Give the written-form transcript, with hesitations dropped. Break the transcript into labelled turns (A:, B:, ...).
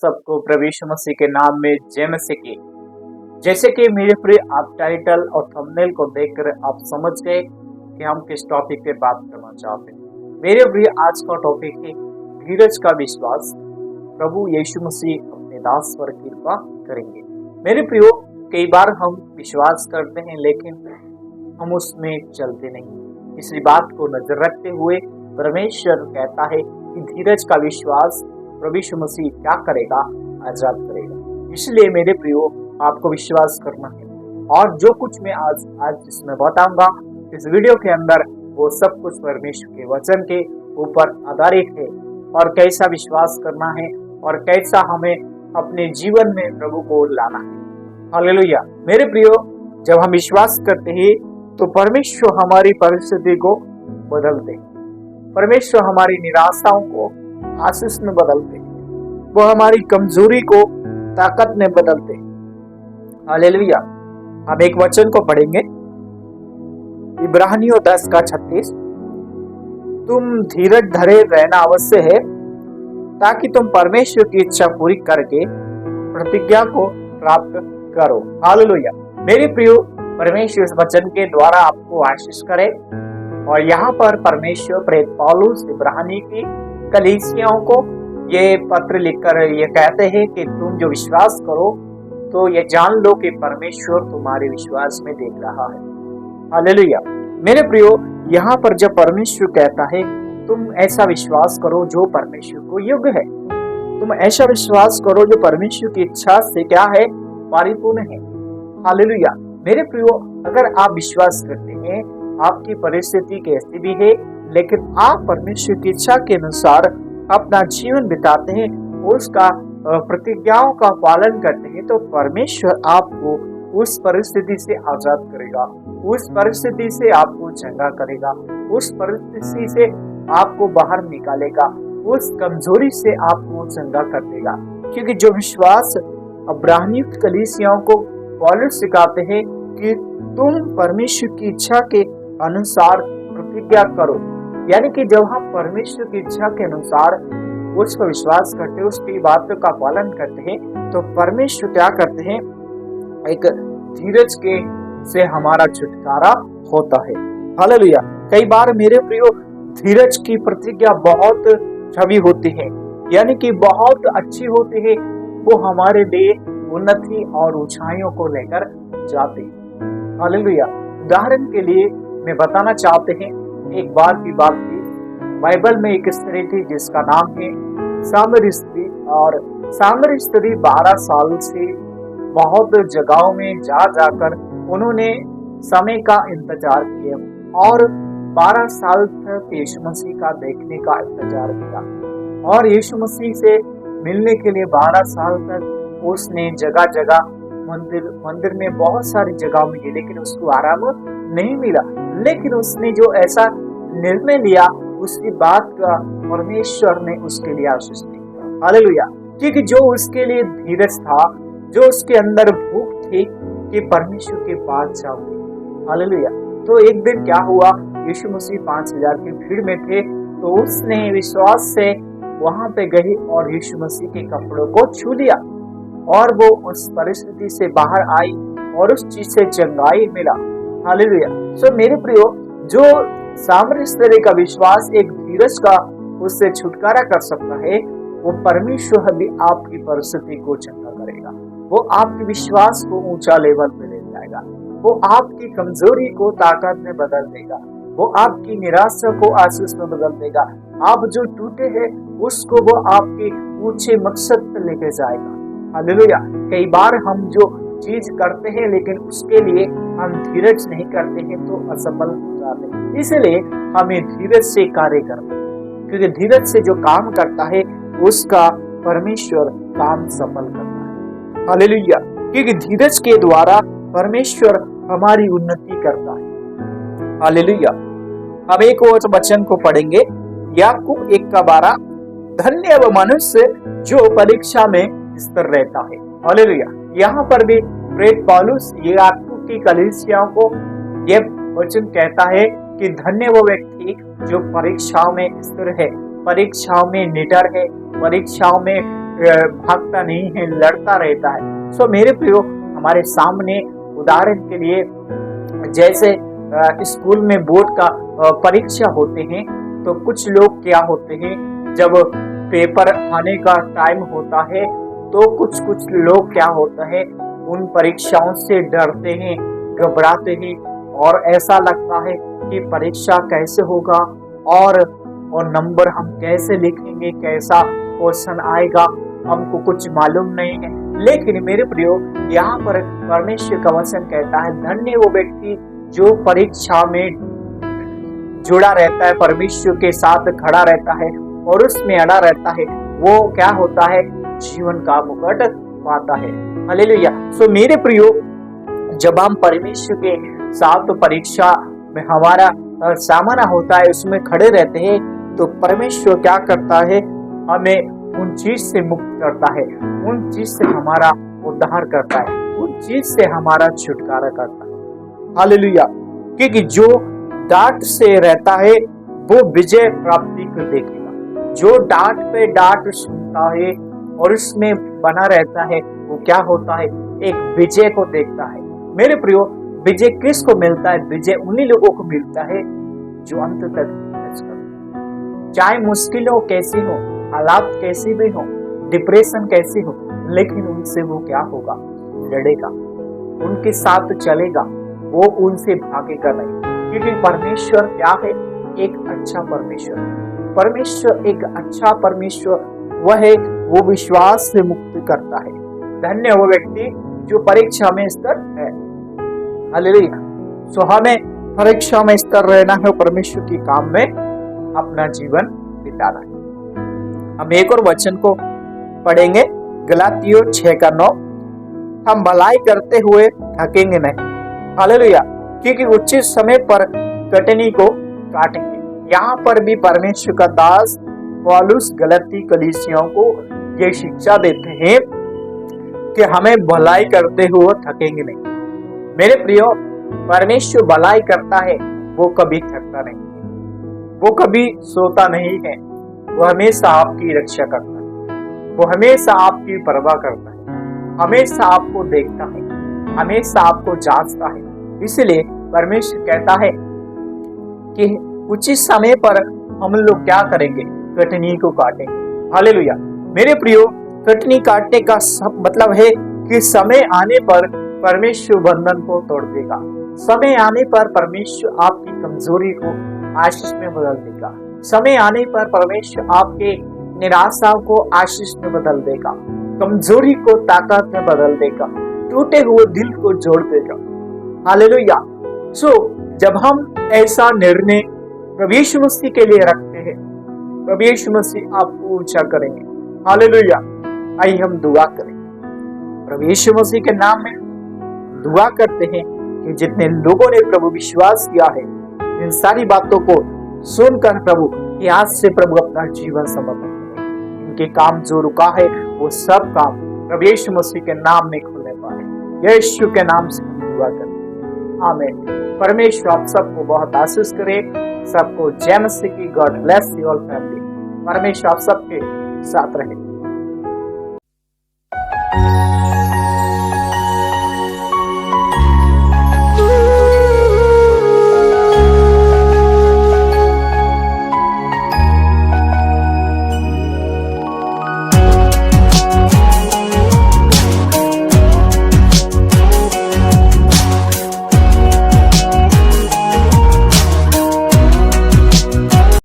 A: सबको प्रभु यीशु मसीह के नाम में जय मसीह की। जैसे कि मेरे प्रिय आप टाइटल और थंबनेल को देखकर आप समझ गए कि हम किस टॉपिक पे बात करना चाहते हैं। मेरे प्रिय आज का टॉपिक है धीरज का विश्वास। प्रभु यीशु मसीह अपने दास पर कृपा करेंगे। मेरे प्रियो, कई बार हम विश्वास करते हैं लेकिन हम उसमें चलते नहीं। इसी बात को नजर रखते हुए परमेश्वर कहता है कि धीरज का विश्वास प्रभु यीशु मसीह क्या करेगा, आजाद करेगा। इसलिए मेरे प्रियो, आपको विश्वास करना है और जो कुछ मैं आज इसमें बताऊंगा इस वीडियो के अंदर, वो सब कुछ परमेश्वर के वचन के ऊपर आधारित है और कैसा विश्वास करना है और कैसा हमें अपने जीवन में प्रभु को लाना है। हालेलुया। मेरे प्रियो, जब हम विश्वास करते हैं तो परमेश्वर हमारी परिस्थिति को बदलते हैं। परमेश्वर हमारी निराशाओं को आशीष में बदलते हैं। वो हमारी कमजोरी को ताकत में बदलते हैं। हालेलुया। हम एक वचन को पढ़ेंगे, इब्रानियों 10:36। तुम धीरज धरे रहना अवश्य है ताकि तुम परमेश्वर की इच्छा पूरी करके प्रतिज्ञा को प्राप्त करो। हालेलुया। मेरे प्रियो, परमेश्वर इस वचन के द्वारा आपको आशीष करे। और यहाँ पर परमेश्वर प्रेरित पौलुस इब्रानी की कलीसियाओं को ये पत्र लिखकर ये कहते हैं कि तुम जो विश्वास करो तो ये जान लो कि परमेश्वर तुम्हारे विश्वास में देख रहा है। हालेलुया। मेरे प्रियो, यहाँ पर जब परमेश्वर कहता है तुम ऐसा विश्वास करो जो परमेश्वर को योग्य है, तुम ऐसा विश्वास करो जो परमेश्वर की इच्छा से क्या है, परिपूर्ण है। हालेलुया। मेरे प्रियो, अगर आप विश्वास करते हैं आपकी परिस्थिति कैसी भी है लेकिन आप परमेश्वर की इच्छा के अनुसार अपना जीवन बिताते हैं, उसका प्रतिज्ञाओं का पालन करते हैं, तो परमेश्वर आपको उस परिस्थिति से आजाद करेगा, उस परिस्थिति से आपको चंगा करेगा, उस परिस्थिति से आपको बाहर निकालेगा, उस कमजोरी से आपको चंगा कर देगा। क्योंकि जो विश्वास इब्रानियों की कलीसियाओं को पौलुस सिखाते हैं कि तुम परमेश्वर की इच्छा के अनुसार प्रतिज्ञा करो, यानी कि जब हम परमेश्वर की इच्छा के अनुसार उस पर विश्वास करते हैं, उसकी बातों का पालन करते हैं, तो परमेश्वर क्या करते हैं, एक धीरज के से हमारा छुटकारा होता है। हालेलुया। कई बार मेरे प्रियो, धीरज की प्रतिज्ञा बहुत छवि होती है, यानी कि बहुत अच्छी होती है। वो हमारे लिए उन्नति और ऊंचाइयों को लेकर जाती है। हालेलुया। उदाहरण के लिए मैं बताना चाहते हैं, एक बार की बात थी, बाइबल में एक स्त्री थी जिसका नाम है सामरी स्त्री। और सामरी स्त्री 12 साल से बहुत जगहों में जा जाकर उन्होंने समय का इंतजार किया और 12 साल तक यीशु मसीह का देखने का इंतजार किया। और यीशु मसीह से मिलने के लिए 12 साल तक उसने जगह जगह मंदिर में बहुत सारी जगह में गई, लेकिन उसको आराम नहीं मिला। लेकिन उसने जो ऐसा निर्णय लिया, उसकी बात का परमेश्वर ने उसके लिए आशीष दी। हालेलुया। क्योंकि जो उसके लिए धीरज था, जो उसके अंदर भूख थी कि परमेश्वर के पास जाऊंगी। हालेलुया। तो एक दिन क्या हुआ, यीशु मसीह 5000 की भीड़ में थे, तो उसने विश्वास से वहां पे गई और यीशु मसीह के कपड़ों को छू लिया और वो उस परिस्थिति से बाहर आई और उस चीज से चंगाई मिला। हालेलुया। सो मेरे प्रियो, जो सामरी स्त्री का विश्वास एक धीरज का उससे छुटकारा कर सकता है, वो परमेश्वर भी आपकी परिस्थिति को चंगा करेगा। वो आपके विश्वास को ऊंचा लेवल पे ले जाएगा। वो आपकी कमजोरी को ताकत में बदल देगा। वो आपकी निराशा को आशीष में बदल देगा। आप जो टूटे हैं उसको वो आपके ऊंचे मकसद पे लेके जाएगा। हालेलुया। कई बार हम जो चीज करते हैं लेकिन उसके लिए हम धीरज नहीं करते हैं तो असफल हो जाते हैं। इसलिए हमें धीरज से कार्य करना है, क्योंकि धीरज से जो काम करता है उसका परमेश्वर काम सफल करता है। हालेलुया। क्योंकि धीरज के द्वारा परमेश्वर हमारी उन्नति करता है। हालेलुया। हम एक और वचन को पढ़ेंगे, याकूब 1:12। धन्य वो मनुष्य जो परीक्षा में स्थिर रहता है। हालेलुया। यहाँ पर भी प्रेरित पौलुस याकूब की कलीसियाओं को यह वचन कहता है कि धन्य वो व्यक्ति जो परीक्षाओं में स्थिर है, परीक्षाओं में निडर है, परीक्षाओं में भागता नहीं है, लड़ता रहता है। सो मेरे प्रियो, हमारे सामने उदाहरण के लिए जैसे स्कूल में बोर्ड का परीक्षा होते हैं, तो कुछ लोग क्या होते हैं, जब पेपर आने का टाइम होता है तो कुछ कुछ लोग क्या होता है, उन परीक्षाओं से डरते हैं, घबराते हैं और ऐसा लगता है कि परीक्षा कैसे होगा और नंबर हम कैसे लिखेंगे, कैसा क्वेश्चन आएगा, हमको कुछ मालूम नहीं है। लेकिन मेरे प्रियो, यहाँ पर परमेश्वर का वचन कहता है, धन्य वो व्यक्ति जो परीक्षा में जुड़ा रहता है, परमेश्वर के साथ खड़ा रहता है और उसमें अड़ा रहता है, वो क्या होता है, जीवन का मुकुट पाता है। हालेलुया। सो मेरे प्रियो, जब हम परमेश्वर के साथ परीक्षा में हमारा सामना होता है, उसमें खड़े रहते हैं, तो परमेश्वर क्या करता है, हमें उन चीज से मुक्त करता है, उन चीज से हमारा उद्धार करता है, उन चीज से हमारा छुटकारा करता है। हालेलुया। क्योंकि जो डांट से रहता है वो विजय प्राप्ति को देखेगा, जो डांट पे डांट सुनता है और उसमें बना रहता है, वो क्या होता है, एक विजय को देखता है। मेरे प्रियो, विजय किसको मिलता है? विजय उन्हीं लोगों को मिलता है जो अंत तक मेहनत करते हैं। चाहे मुश्किलों कैसी हो, हालात कैसी भी हो, डिप्रेशन कैसी हो, लेकिन उनसे वो क्या होगा, लड़ेगा, उनके साथ चलेगा, वो उनसे भागेगा नहीं। क्योंकि परमेश्वर क्या है, एक अच्छा परमेश्वर। परमेश्वर एक अच्छा परमेश्वर वह है, वो विश्वास से मुक्त करता है। धन्य वो व्यक्ति जो परीक्षा में स्थिर है। हालेलुया। सो हमें परीक्षा में स्थिर रहना है, परमेश्वर के काम में अपना जीवन बिताना है। हम एक और वचन को पढ़ेंगे, गलातियों 6:9। हम भलाई करते हुए थकेंगे नहीं। हालेलुया। क्योंकि उचित समय पर कटनी को काटेंगे। यहाँ पर भी परमेश्वर का दास पौलुस गलती कलीसियाओं को ये शिक्षा देते हैं कि हमें भलाई करते हुए थकेंगे नहीं। मेरे प्रियो, परमेश्वर भलाई करता है, वो कभी थकता नहीं है, वो कभी सोता नहीं है, वो हमेशा आपकी रक्षा करता है, वो हमेशा आपकी परवाह करता है, हमेशा आपको देखता है, हमेशा आपको जांचता है। इसलिए परमेश्वर कहता है कि उचित समय पर हम लोग क्या करेंगे, कटनी को काटेंगे। हालेलुया। मेरे प्रियो, कटनी काटने का मतलब है कि समय आने पर परमेश्वर बंधन को तोड़ देगा। समय आने पर परमेश्वर आपकी कमजोरी को आशीष में बदल देगा। समय आने पर परमेश्वर आपके निराशा को आशीष में बदल देगा, कमजोरी को ताकत में बदल देगा, टूटे हुए दिल को जोड़ देगा। हालेलुया। सो जब हम ऐसा निर्णय प्रभु यीशु मसीह के लिए रखते हैं, प्रभु यीशु मसीह आपको ऊंचा करेंगे। हालेलुया। आइए हम दुआ करें। प्रभु यीशु मसीह के नाम में दुआ करते हैं कि जितने लोगों ने प्रभु विश्वास किया है, इन सारी बातों को सुनकर प्रभु कि आज से प्रभु अपना जीवन समर्पण करें। इनके काम जो रुका है वो सब काम प्रभु यीशु मसीह के नाम में खुलने पाए। यीशु के नाम से हम दुआ करते हैं। आमीन। परमेश्वर आप सबको बहुत आशीष करे। सबको जय मसीह की। God bless you all family. परमेश्वर आप सबके साथ रहे।